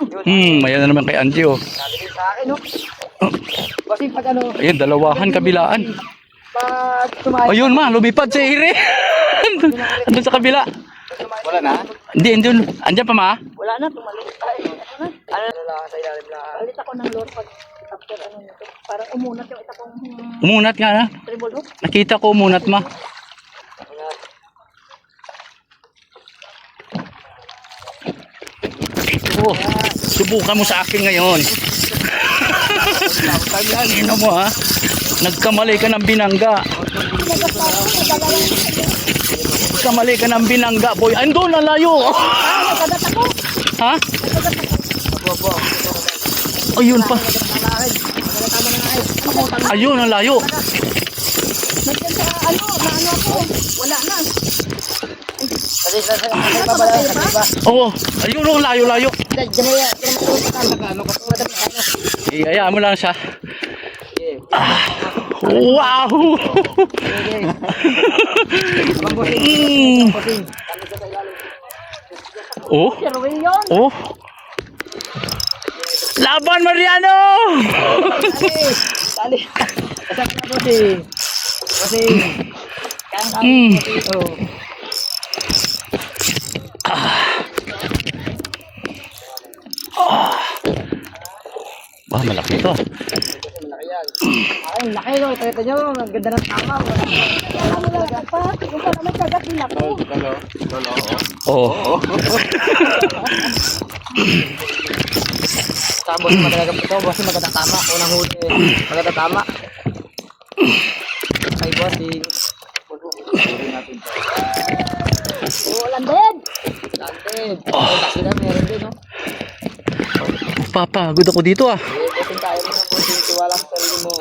Ayan na naman kay Angie, oh. Sabi din sa akin, no? Kasi pag ano, Ayun, dalawahan kabilaan. pag tumayo. Ayun ma, lumipad si Ire. Andun sa kabila. Wala na? Hindi, andun. Andyan pa ma? Wala na, tumalit. Ay, ano lang sa ilalim lang. Alit ako ng lord pag after ano nito. Parang umunat yung isa kong Umunat nga na. tribal hook. Nakita ko umunat ma. Oh, subukan mo sa akin ngayon. Ino mo ha. Nagkamali ka ng binangga. Nagkamali ka ng binangga, boy. Andun, nalayo. Nagkagat ako. Ha? Ayun pa. Ayun, nalayo. Nandiyan sa ano, maano ako. Wala na. Kasi Oo, ayun, ang layo-layo. ano Hayaan mo lang siya. Wow! Oh? Oh? Laban Mariano! Tali. Kasama na bossing. Bossing. Oh. Wah, malaki ito. Ay, laki no. Ito nyo, ang ganda ng tama. Ano lang pa? Yung pala may kagat din ako. Oh. Sa boss maganda ito, boss maganda tama. Unang huli, maganda tama. Ay bossing. Oh, landed. Landed. Kasi na meron din, no? Papagod ako dito ah. Bossing, kaya mo na bossing. Tiwala sa sarili mo.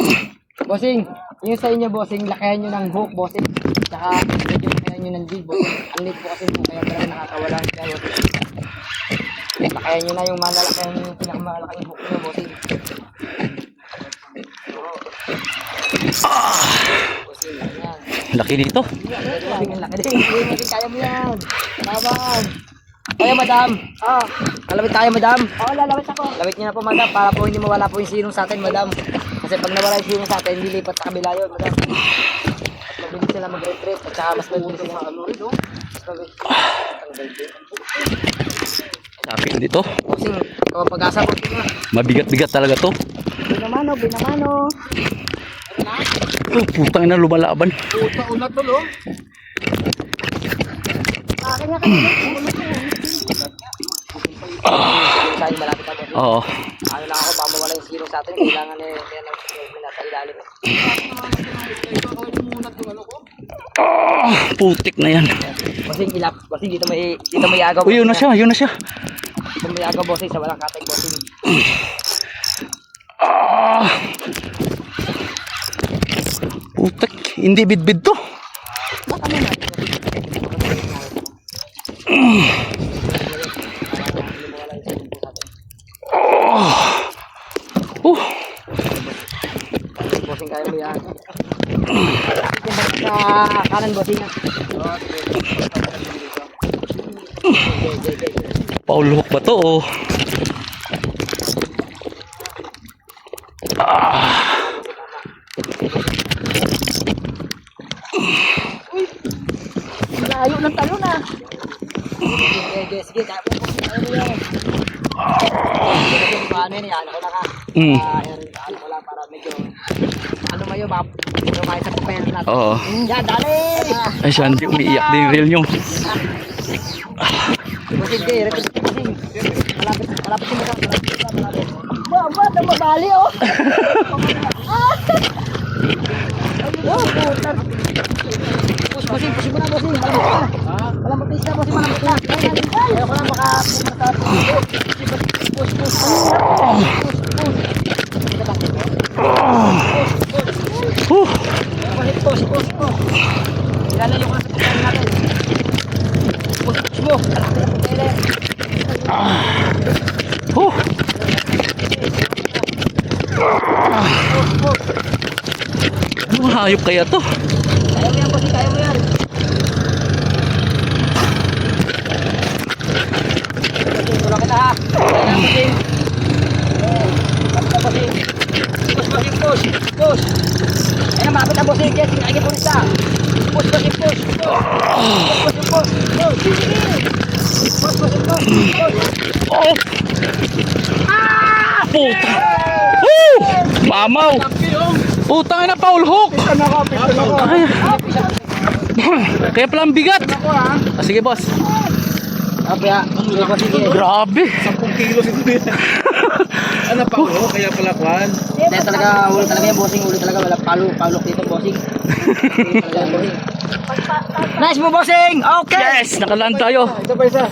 Bossing, yung sa inyo bossing, lakayan nyo ng hook bossing. Tsaka medyo lakayan nyo ng jig bossing. Ang lit po kasi mo, kaya pala nakakawala siya bossing. Lakayan nyo na yung malalakayan nyo yung pinakamalaking hook nyo bossing. Bossing, yan. Laki dito. Bossing, ang laki din. Bossing, kaya mo yan. Tabang. Kaya madam. Ah, lalawit tayo madam. Oo, lalawit ako. Lawit niyo na po madam para po hindi mawala po yung sinong sa atin madam. Kasi pag nawala yung sinong sa atin, lilipat sa kabila yun madam. Mas mabilis sila mag-retreat at saka mas mabilis sila mag-retreat. Sabi dito. Bossing, ikaw ang pag-asa po. Mabigat-bigat talaga to. Binamano, binamano. Oh, putang ina lumalaban. Puta, unat to lo. Akin nga kanina. Saan malapit ako. Oo. Ano lang ako, baka mawala yung zero sa atin. Kailangan na yan nasa ilalim. Putik na yan. Bossing, ilap. Bossing, dito may agaw. Uy, yun na siya, yun na siya. Dito may agaw, bossing, sa walang katay, bossing. Putik, hindi bidbid to. Baka naman natin. Bossing, kaya mo yan. Sa kanan, bossing. Paulhok ba to oh? Layo ng talo na. Sige, kaya po. Kaya mo yan. Paano yun, ano ko na ka. Ano ko lang para medyo, ano mayo, medyo kaya sa kupayan natin. Oo. Yan, dali! Ay, siya, hindi umiiyak din yung reel nyo. Busing, record busing. Malapit mo ka, malapit. Ba, mabali oh. Busing mo na, busing. Malapit na, busing, malapit na. Ayaw ko lang baka push. Lalayo ko na sa pagkain natin. Push mo. Ano hayop kaya to? Kaya mo yan, bossing, kaya mo yan. Tulong kita ha. Kaya bossing. Malapit na bossing. Yes, sinagin po nisa. Push. Push. Oh! Puta! Woo! Mamaw! Putang ina, Paul Hook! Ay. Kaya pala ang bigat. Sige, boss. Okay, sige po, sige. Grabe. 10 kilos ito yan. Ano pa ako? Kaya pala kwan. Hindi talaga, ulo talaga yan, bossing. Ulo talaga, wala palok dito, bossing. Nice mo, bossing! Okay! Yes! Nakalaan tayo. Ito pa isa.